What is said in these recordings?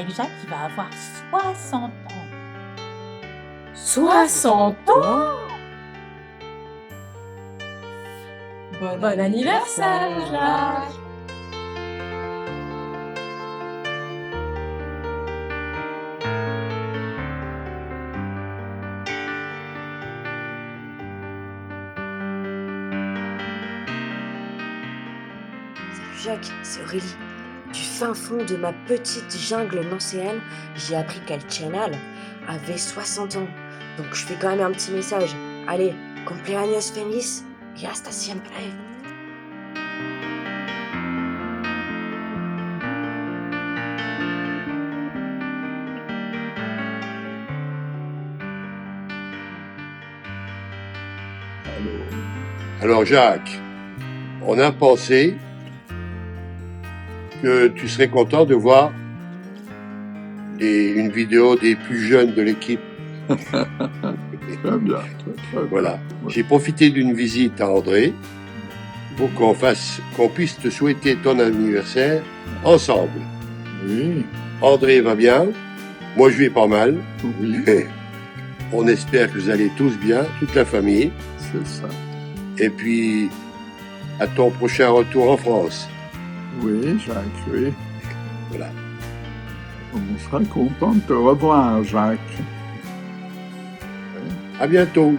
avec Jacques, il va avoir 60 ans. 60 ans? Bon anniversaire, Jacques! Salut Jacques, c'est Aurélie. Du fin fond de ma petite jungle nancéenne, j'ai appris qu'Altianal avait 60 ans. Donc je fais quand même un petit message. Allez, cumpleaños feliz y hasta siempre. Alors Jacques, on a pensé que tu serais content de voir une vidéo des plus jeunes de l'équipe. Très bien, très bien. Voilà. J'ai profité d'une visite à André pour qu'on puisse te souhaiter ton anniversaire ensemble. Oui, André va bien, moi je vais pas mal. oui, On espère que vous allez tous bien, toute la famille. c'est ça. Et puis, à ton prochain retour en France. Oui, Jacques, oui. Voilà. On sera content de te revoir, Jacques. À bientôt.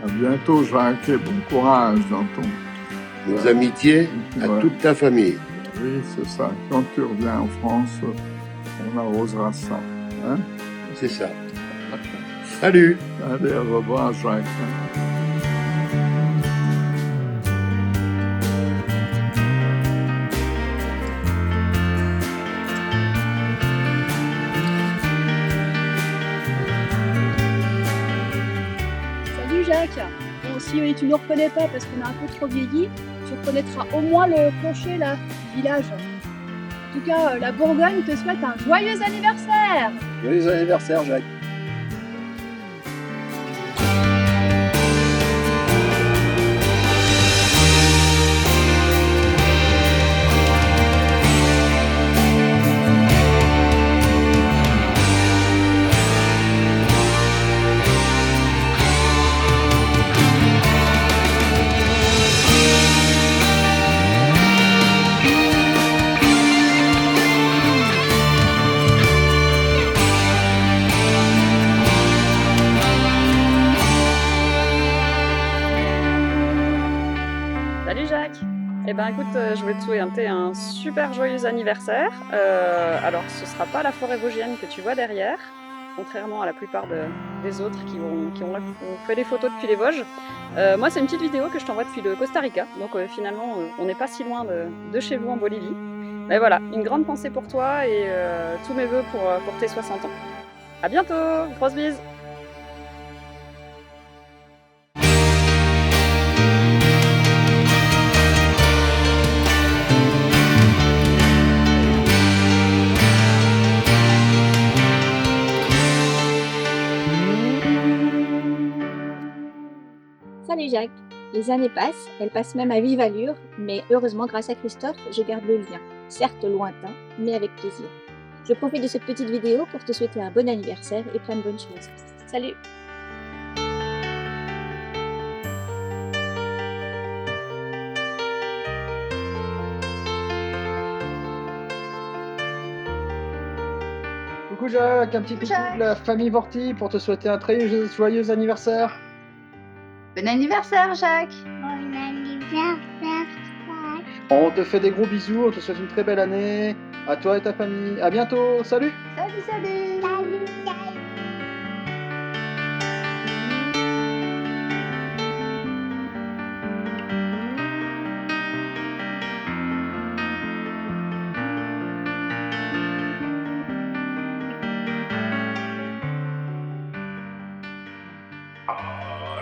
À bientôt, Jacques, et bon courage dans ton... Nos amitiés à Ouais. toute ta famille. Oui, c'est ça. Quand tu reviens en France, on arrosera ça. Hein? C'est ça. Salut. Allez, au revoir, Jacques. Salut Jacques. Bon, si tu ne nous reconnais pas parce qu'on a un peu trop vieilli, tu reconnaîtra au moins le clocher là, du village. En tout cas, la Bourgogne te souhaite un joyeux anniversaire. Joyeux anniversaire, Jacques. Salut Jacques. Eh ben écoute, je voulais te souhaiter un super joyeux anniversaire. Alors ce sera pas la forêt vosgienne que tu vois derrière, contrairement à la plupart des autres qui ont fait des photos depuis les Vosges. Moi c'est une petite vidéo que je t'envoie depuis le Costa Rica, donc finalement on n'est pas si loin de chez vous en Bolivie. Mais voilà, une grande pensée pour toi et tous mes vœux pour tes 60 ans. À bientôt, grosse bise. Salut Jacques. Les années passent, elles passent même à vive allure, mais heureusement grâce à Christophe, je garde le lien. Certes lointain, mais avec plaisir. Je profite de cette petite vidéo pour te souhaiter un bon anniversaire et plein de bonnes choses. Salut. Coucou Jacques, un petit coucou de la famille Vorti pour te souhaiter un très joyeux anniversaire. Bon anniversaire, Jacques. Bon anniversaire, Jacques. On te fait des gros bisous, on te souhaite une très belle année. À toi et ta famille. À bientôt, salut. Salut, salut. Salut, salut.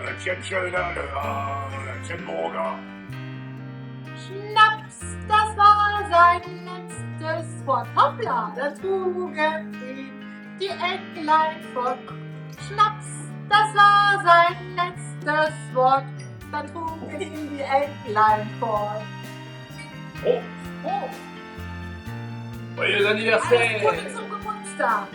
La tienne schöne, la tienne Burger. Schnaps, das war sein letztes Wort. Hoppla, da trugen ihn die Entlein fort. Schnaps, das war sein letztes Wort. Da trugen ihn die Entlein fort. Oh, Oh, joyeux alles anniversaire! Gute zum Geburtstag. Geburtstag!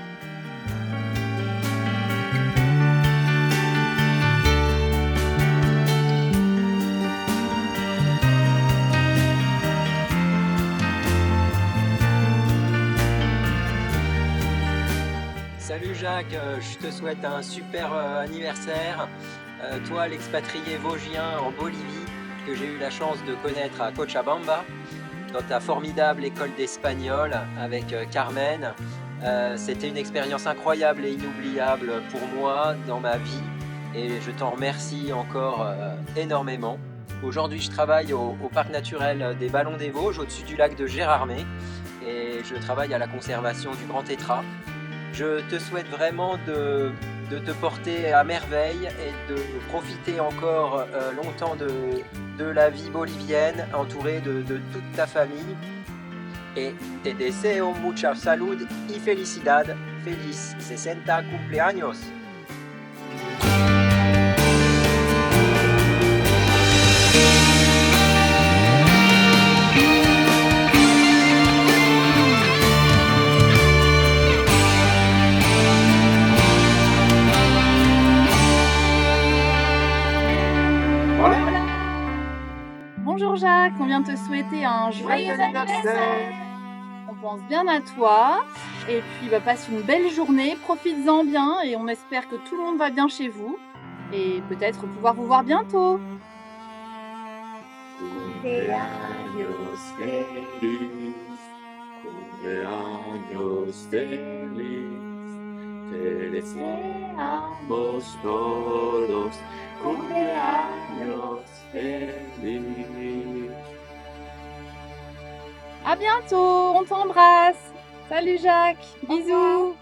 Salut Jacques, je te souhaite un super anniversaire. Toi, l'expatrié vosgien en Bolivie, que j'ai eu la chance de connaître à Cochabamba, dans ta formidable école d'espagnol avec Carmen. C'était une expérience incroyable et inoubliable pour moi dans ma vie et je t'en remercie encore énormément. Aujourd'hui, je travaille au parc naturel des Ballons des Vosges, au-dessus du lac de Gérardmer, et je travaille à la conservation du Grand Tétras. Je te souhaite vraiment de te porter à merveille et de profiter encore longtemps de la vie bolivienne, entouré de toute ta famille. Et te deseo mucha salud y felicidad. Feliz 60 cumpleaños. Bonjour Jacques, on vient te souhaiter un joyeux anniversaire. On pense bien à toi et puis passe une belle journée, profites-en bien et on espère que tout le monde va bien chez vous et peut-être pouvoir vous voir bientôt. Cumpleaños feliz, cumpleaños feliz, te deseamos todos, cumpleaños feliz. À bientôt, on t'embrasse. Salut Jacques, bisous.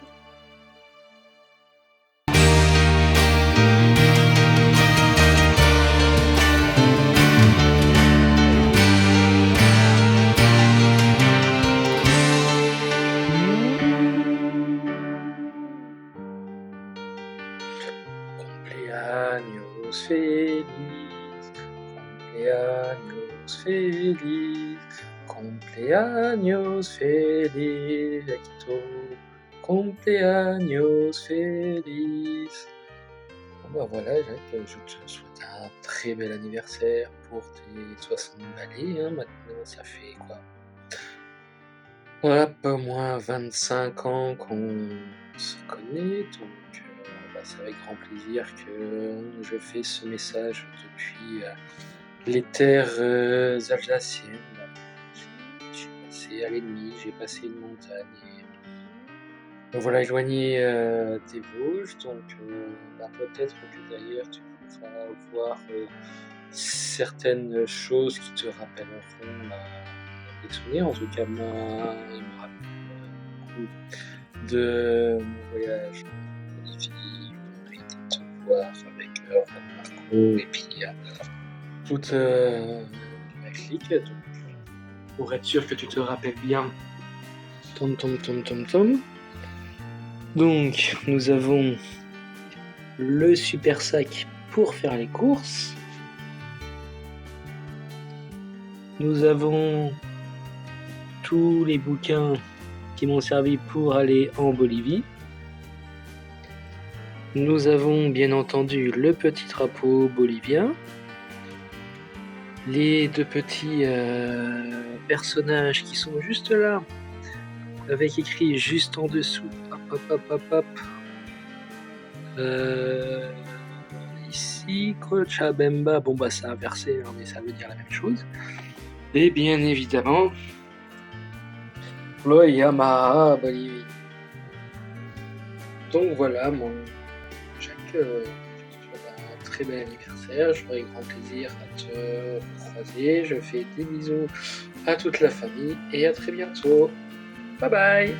Cumpleaños feliz, cumpleaños feliz, cumpleaños feliz, Hector, cumpleaños feliz. Bon voilà Jacques, je te souhaite un très bel anniversaire pour tes 60 balais, maintenant ça fait quoi? Voilà, pas moins 25 ans qu'on se connaît, donc c'est avec grand plaisir que je fais ce message depuis les terres alsaciennes. Je suis passé à l'ennemi, j'ai passé une montagne et me voilà éloigné des Vosges, donc peut-être que d'ailleurs tu pourras voir certaines choses qui te rappelleront des souvenirs. En tout cas, moi, il me rappelle beaucoup de mon voyage en Bolivie, où on a été te voir avec Marco et puis toute la clique. Donc, pour être sûr que tu te rappelles bien, tom. Donc, nous avons le super sac pour faire les courses. Nous avons tous les bouquins qui m'ont servi pour aller en Bolivie. Nous avons bien entendu le petit drapeau bolivien, les deux petits personnages qui sont juste là, avec écrit juste en dessous, ici, Cochabamba, c'est inversé, mais ça veut dire la même chose. Et bien évidemment, le Yamaha Bolivie. Donc voilà, mon Jacques, je te souhaite un très bel anniversaire, j'aurai grand plaisir à te croiser, je fais des bisous à toute la famille et à très bientôt. Bye bye.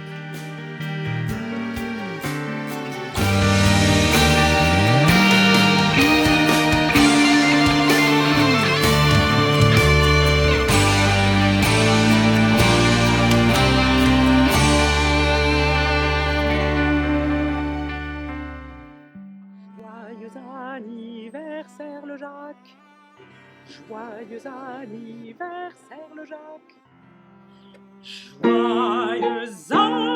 Joyeux anniversaire le Jacques. Joyeux anniversaire le Jacques. Joyeux anniversaire.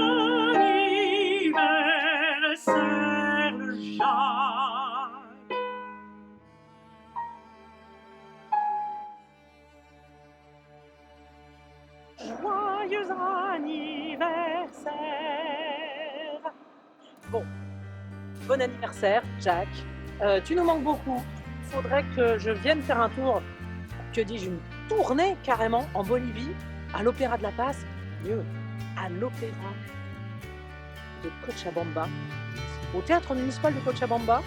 bon anniversaire, Jacques. Tu nous manques beaucoup. Il faudrait que je vienne faire un tour, que dis-je, une tournée carrément en Bolivie, à l'Opéra de La Paz, mieux, à l'Opéra de Cochabamba, au théâtre municipal de Cochabamba,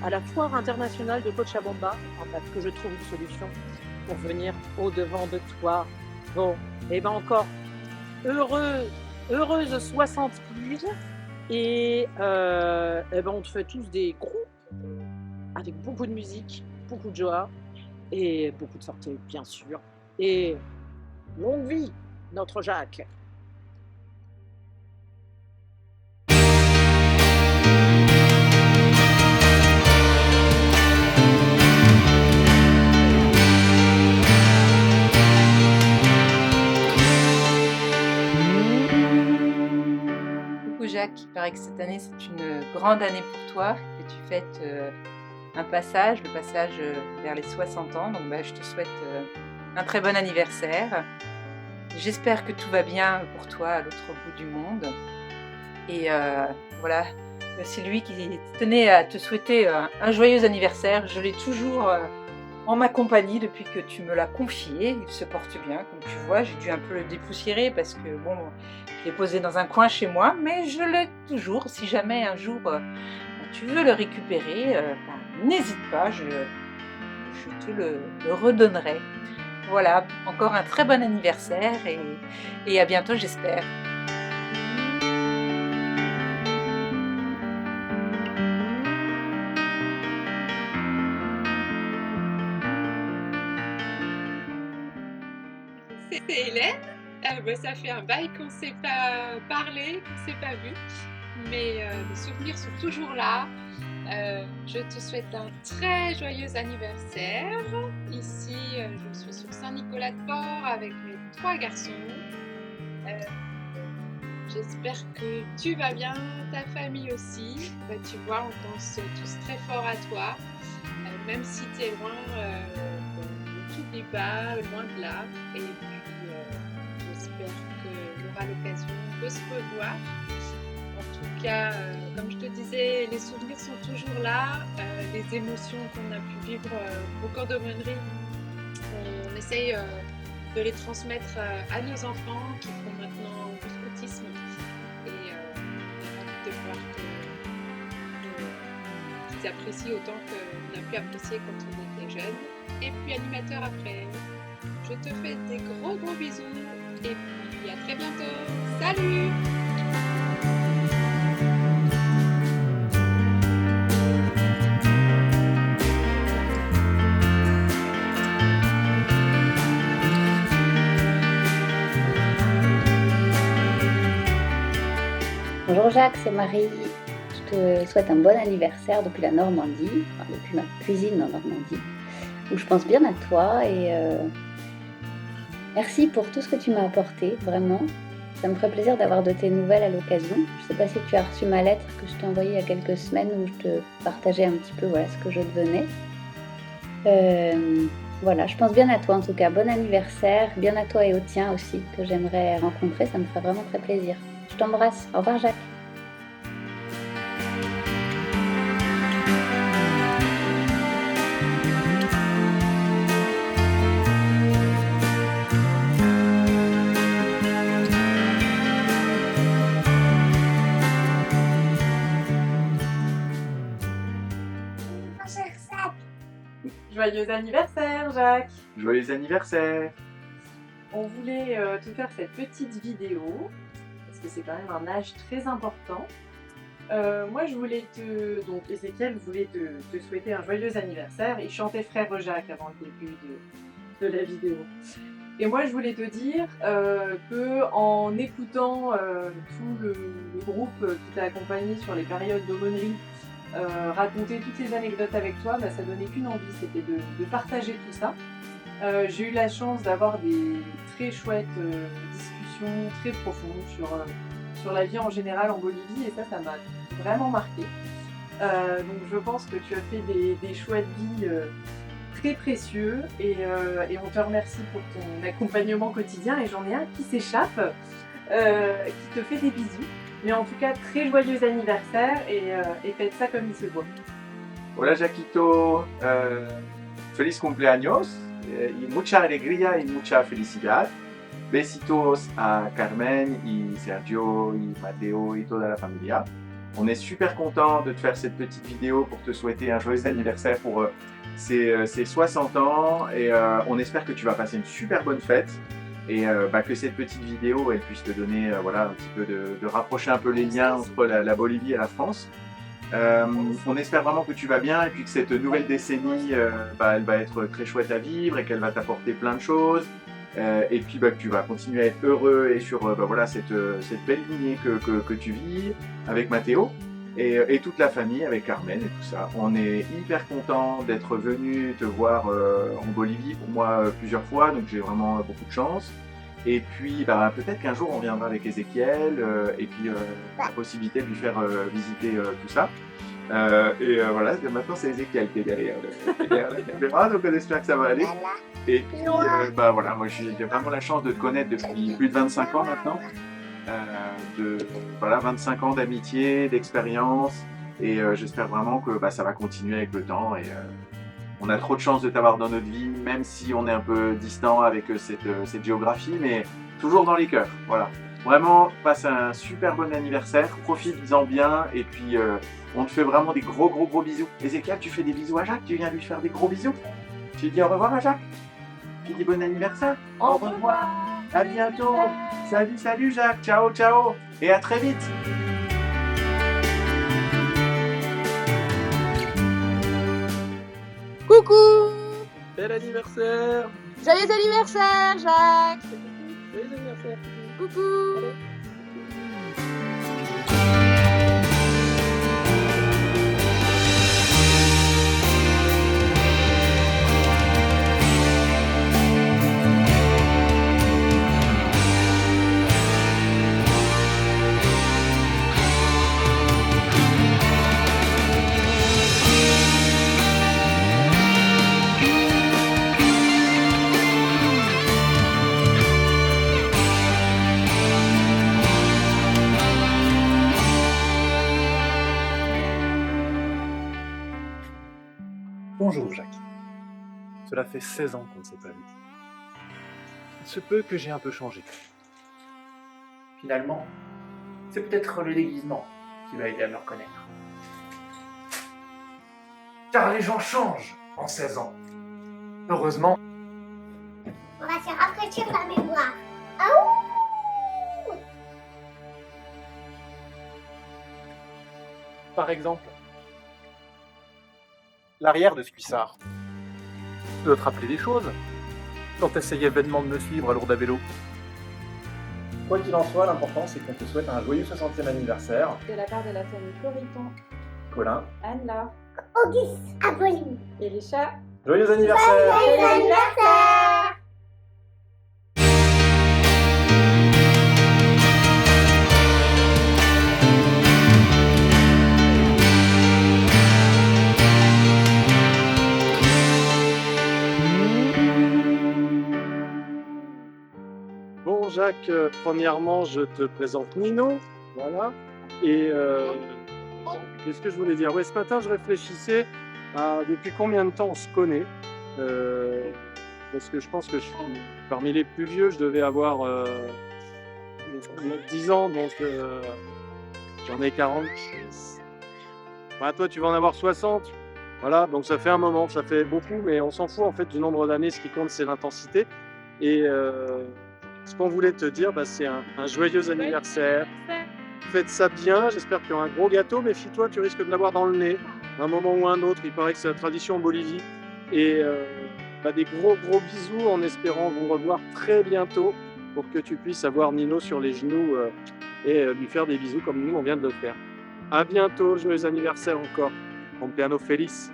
à la foire internationale de Cochabamba, en fait, que je trouve une solution pour venir au-devant de toi. Bon, et ben encore, heureuse 60 piges, et ben on te fait tous des groupes avec beaucoup de musique, beaucoup de joie et beaucoup de santé, bien sûr. Et longue vie, notre Jacques. Jacques, il paraît que cette année c'est une grande année pour toi, que tu fêtes un passage, le passage vers les 60 ans, donc je te souhaite un très bon anniversaire. J'espère que tout va bien pour toi à l'autre bout du monde. Et voilà, c'est lui qui tenait à te souhaiter un joyeux anniversaire. Je l'ai toujours en ma compagnie depuis que tu me l'as confié. Il se porte bien, comme tu vois. J'ai dû un peu le dépoussiérer parce que bon, je l'ai posé dans un coin chez moi, mais je l'ai toujours. Si jamais un jour tu veux le récupérer, n'hésite pas, je te le redonnerai. Voilà, encore un très bon anniversaire et à bientôt, j'espère. C'est Hélène. Ça fait un bail qu'on ne s'est pas parlé, qu'on ne s'est pas vu, mais les souvenirs sont toujours là. Je te souhaite un très joyeux anniversaire. Ici, je suis sur Saint-Nicolas-de-Port avec mes 3 garçons. J'espère que tu vas bien, ta famille aussi. Tu vois, on pense tous très fort à toi. Même si tu es loin, ne t'oublie pas, loin de là. Et puis, j'espère qu'on aura l'occasion de se revoir. En tout cas, comme je te disais, les souvenirs sont toujours là. Les émotions qu'on a pu vivre au cours de Monnerie, on essaye de les transmettre à nos enfants qui font maintenant du scoutisme. Et on a envie de voir qu'ils apprécient autant qu'on a pu apprécier quand on était jeunes. Et puis animateur après. Je te fais des gros bisous et puis à très bientôt. Salut! Bonjour Jacques, c'est Marie. Je te souhaite un bon anniversaire depuis la Normandie, enfin, depuis ma cuisine en Normandie, où je pense bien à toi et merci pour tout ce que tu m'as apporté, vraiment. Ça me ferait plaisir d'avoir de tes nouvelles à l'occasion. Je ne sais pas si tu as reçu ma lettre que je t'ai envoyée il y a quelques semaines où je te partageais un petit peu ce que je devenais. Voilà, je pense bien à toi en tout cas. Bon anniversaire, bien à toi et au tien aussi, que j'aimerais rencontrer, ça me ferait vraiment très plaisir. Je t'embrasse. Au revoir Jacques. Joyeux anniversaire Jacques! Joyeux anniversaire! On voulait te faire cette petite vidéo, parce que c'est quand même un âge très important. Moi je voulais donc Ézéchiel voulait te souhaiter un joyeux anniversaire. Il chantait Frère Jacques avant le début de la vidéo. Et moi je voulais te dire que en écoutant tout le groupe qui t'a accompagné sur les périodes d'aumônerie, raconter toutes ces anecdotes avec toi, ça donnait qu'une envie, c'était de partager tout ça. J'ai eu la chance d'avoir des très chouettes discussions très profondes sur la vie en général en Bolivie, et ça m'a vraiment marqué. Donc je pense que tu as fait des choix de vie très précieux, et on te remercie pour ton accompagnement quotidien. Et j'en ai un qui s'échappe, qui te fait des bisous. Mais en tout cas, très joyeux anniversaire et faites ça comme il se doit. Hola Jaquito, feliz cumpleaños, y mucha alegría y mucha felicidad. Besitos a Carmen y Sergio y Mateo y toda la familia. On est super content de te faire cette petite vidéo pour te souhaiter un joyeux anniversaire pour ces 60 ans et on espère que tu vas passer une super bonne fête et que cette petite vidéo elle puisse te donner voilà, un petit peu de rapprocher un peu les liens entre la Bolivie et la France. On espère vraiment que tu vas bien et puis que cette nouvelle décennie elle va être très chouette à vivre et qu'elle va t'apporter plein de choses. Et puis que tu vas continuer à être heureux et sur voilà, cette belle lignée que tu vis avec Mathéo et toute la famille avec Carmen et tout ça. On est hyper content d'être venu te voir en Bolivie, pour moi plusieurs fois, donc j'ai vraiment beaucoup de chance. Et puis peut-être qu'un jour on viendra avec Ézéchiel et puis la possibilité de lui faire visiter tout ça. Voilà, maintenant c'est Ézéchiel qui est derrière la caméra, donc on espère que ça va aller. Et puis voilà, moi j'ai vraiment la chance de te connaître depuis plus de 25 ans maintenant. 25 ans d'amitié, d'expérience, et j'espère vraiment que ça va continuer avec le temps. Et on a trop de chance de t'avoir dans notre vie, même si on est un peu distant avec cette géographie, mais toujours dans les cœurs. Voilà. Vraiment, passe un super bon anniversaire, profite-en bien, et puis on te fait vraiment des gros bisous. Ézéchiel, tu fais des bisous à Jacques, tu viens lui faire des gros bisous. Tu dis au revoir à Jacques. Tu dis bon anniversaire. Au revoir. À bientôt. Salut Jacques. Ciao. Et à très vite. Coucou! Bel anniversaire! Joyeux anniversaire, Jacques! Joyeux anniversaire! Coucou! Bonjour Jacques. Cela fait 16 ans qu'on ne s'est pas vu. Il se peut que j'ai un peu changé. Finalement, c'est peut-être le déguisement qui va aider à me reconnaître. Car les gens changent en 16 ans. Heureusement. On va se rafraîchir la mémoire. Aouh! Par exemple, l'arrière de ce cuissard. Tu dois te rappeler des choses quand tu essayais vainement de me suivre à Lourdes à vélo. Quoi qu'il en soit, l'important c'est qu'on te souhaite un joyeux 60e anniversaire. De la part de la famille Floriton, Colin, Anne-Laure, Auguste, Apolline et Richard. joyeux anniversaire! Joyeux anniversaire! Bon Jacques, premièrement je te présente Nino, voilà, et qu'est-ce que je voulais dire? Ouais, ce matin je réfléchissais à depuis combien de temps on se connaît, parce que je pense que je suis parmi les plus vieux, je devais avoir 10 ans, donc j'en ai 46. Bah, toi tu vas en avoir 60, voilà, donc ça fait un moment, ça fait beaucoup, mais on s'en fout en fait du nombre d'années, ce qui compte c'est l'intensité, et ce qu'on voulait te dire, c'est un joyeux anniversaire. Faites ça bien, j'espère qu'il y aura un gros gâteau, méfie-toi, tu risques de l'avoir dans le nez, à un moment ou un autre, il paraît que c'est la tradition en Bolivie. Et des gros bisous en espérant vous revoir très bientôt pour que tu puisses avoir Nino sur les genoux et lui faire des bisous comme nous on vient de le faire. À bientôt, joyeux anniversaire encore, cumpleaños feliz.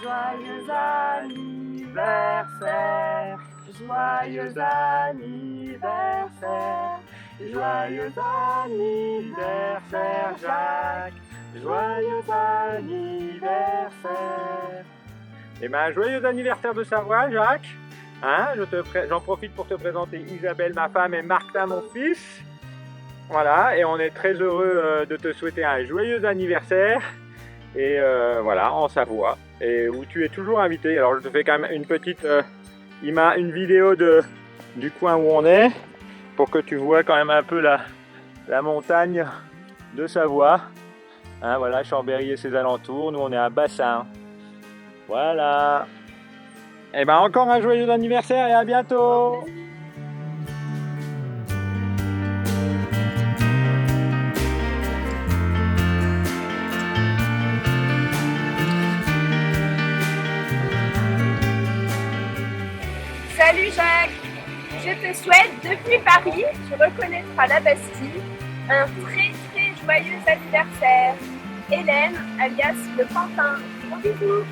Joyeux anniversaire, joyeux anniversaire, Joyeux anniversaire Jacques, joyeux anniversaire. Eh ben, joyeux anniversaire de Savoie Jacques. Hein, j'en profite pour te présenter Isabelle ma femme et Martin mon fils. Voilà, et on est très heureux de te souhaiter un joyeux anniversaire. Et voilà, en Savoie, et où tu es toujours invité. Alors je te fais quand même une petite une vidéo du coin où on est, pour que tu vois quand même un peu la montagne de Savoie. Hein, voilà, Chambéry et ses alentours, nous on est à Bassin. Voilà. Et ben encore un joyeux anniversaire et à bientôt. Salut Jacques, je te souhaite depuis Paris, tu reconnaîtras la Bastille, un très joyeux anniversaire. Hélène, alias le Pantin. Gros bisous.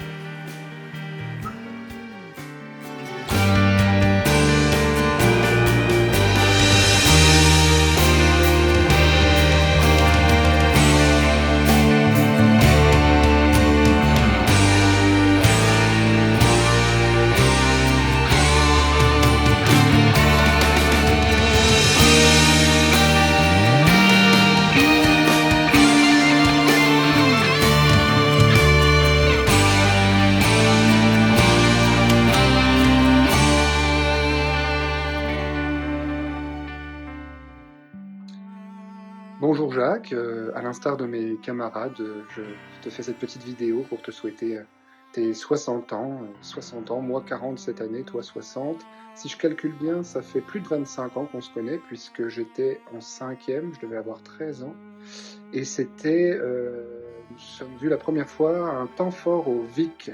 Bonjour Jacques, à l'instar de mes camarades, je te fais cette petite vidéo pour te souhaiter tes 60 ans, moi 40 cette année, toi 60. Si je calcule bien, ça fait plus de 25 ans qu'on se connaît, puisque j'étais en 5e, je devais avoir 13 ans, et c'était, nous sommes vus la première fois à un temps fort au Vic.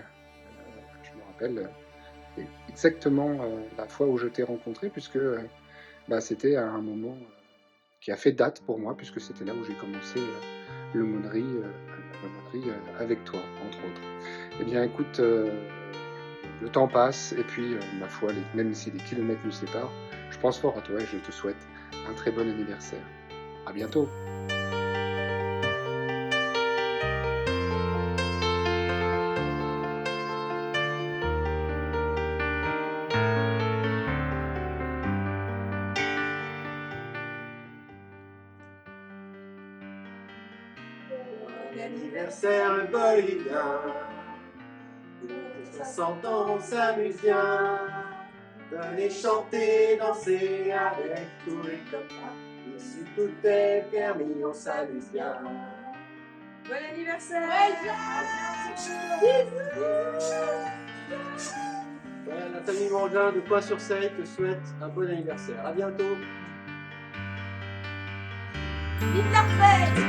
Je me rappelle exactement la fois où je t'ai rencontré, puisque c'était à un moment qui a fait date pour moi, puisque c'était là où j'ai commencé l'aumônerie avec toi, entre autres. Eh bien, écoute, le temps passe, et puis, ma foi, même si les kilomètres nous séparent, je pense fort à toi et je te souhaite un très bon anniversaire. À bientôt. Anniversaire le bolivien, pour 60 ans on s'amuse bien, venez chanter, danser avec tous les copains, ici tout est permis, on s'amuse bien. Bon anniversaire! La famille Mangin de Coin-sur-Seille te souhaite un bon anniversaire, à bientôt. Vive la fête!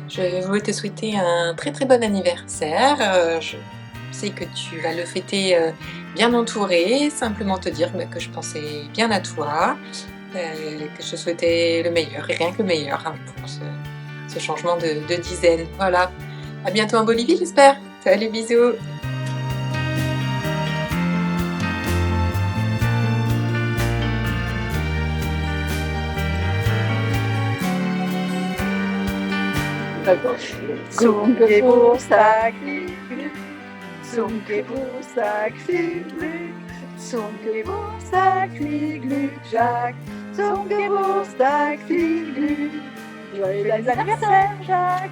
Je voulais te souhaiter un très bon anniversaire. Je sais que tu vas le fêter bien entouré. Simplement te dire que je pensais bien à toi, que je souhaitais le meilleur, et rien que le meilleur pour ce changement de dizaine. Voilà. À bientôt en Bolivie, j'espère. Salut, bisous. Zum Geburtstag viel Glück, zum Geburtstag viel Glück, zum Geburtstag viel Glück, Jacques, zum Geburtstag viel Glück. Joyeux anniversaire, Jacques!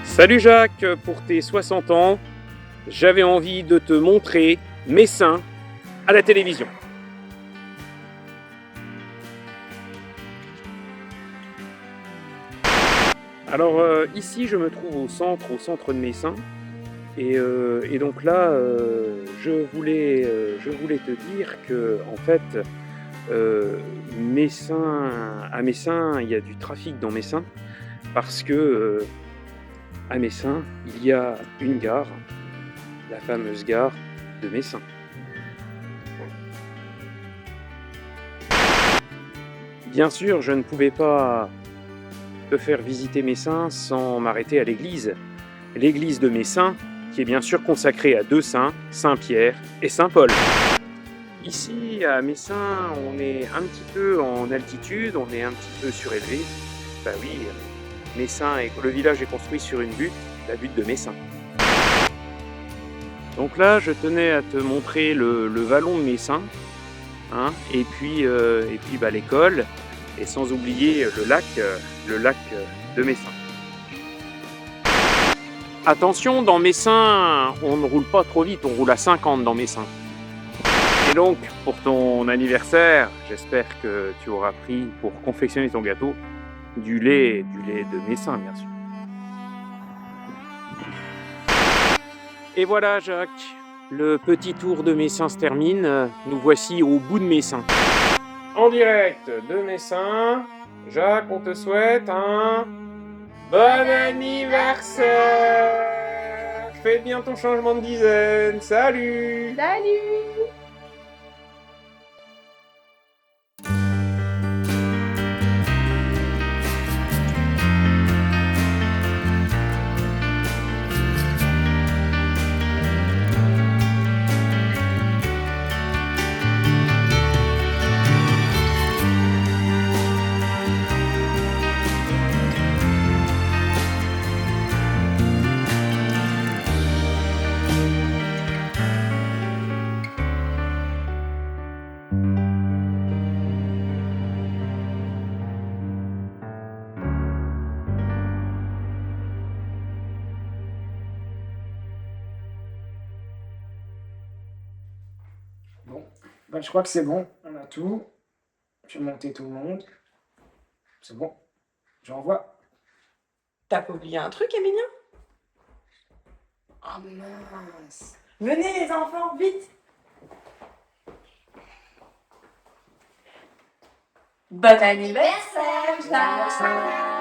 Salut Jacques, pour tes 60 ans, j'avais envie de te montrer mes seins à la télévision. Alors ici je me trouve au centre de mes seins, et donc là je voulais te dire que en fait À Messin, il y a du trafic dans Messin parce que à Messin, il y a une gare, la fameuse gare de Messin. Bien sûr, je ne pouvais pas te faire visiter Messin sans m'arrêter à l'église. L'église de Messin, qui est bien sûr consacrée à deux saints, Saint-Pierre et Saint-Paul. Ici, à Messin, on est un petit peu en altitude, on est un petit peu surélevé. Bah oui, Messin, le village est construit sur une butte, la butte de Messin. Donc là, je tenais à te montrer le vallon de Messin, hein, et puis bah, l'école, et sans oublier le lac de Messin. Attention, dans Messin, on ne roule pas trop vite, on roule à 50 dans Messin. Et donc, pour ton anniversaire, j'espère que tu auras pris, pour confectionner ton gâteau, du lait de Messin, bien sûr. Et voilà, Jacques, le petit tour de Messin se termine. Nous voici au bout de Messin. En direct de Messin, Jacques, on te souhaite un bon anniversaire! Fais bien ton changement de dizaine. Salut! Salut! Bon, ben, je crois que c'est bon, on a tout. J'ai monté tout le monde. C'est bon, j'envoie. T'as pas oublié un truc, Emilien? Oh mince! Venez les enfants, vite! Bon anniversaire, Jacques!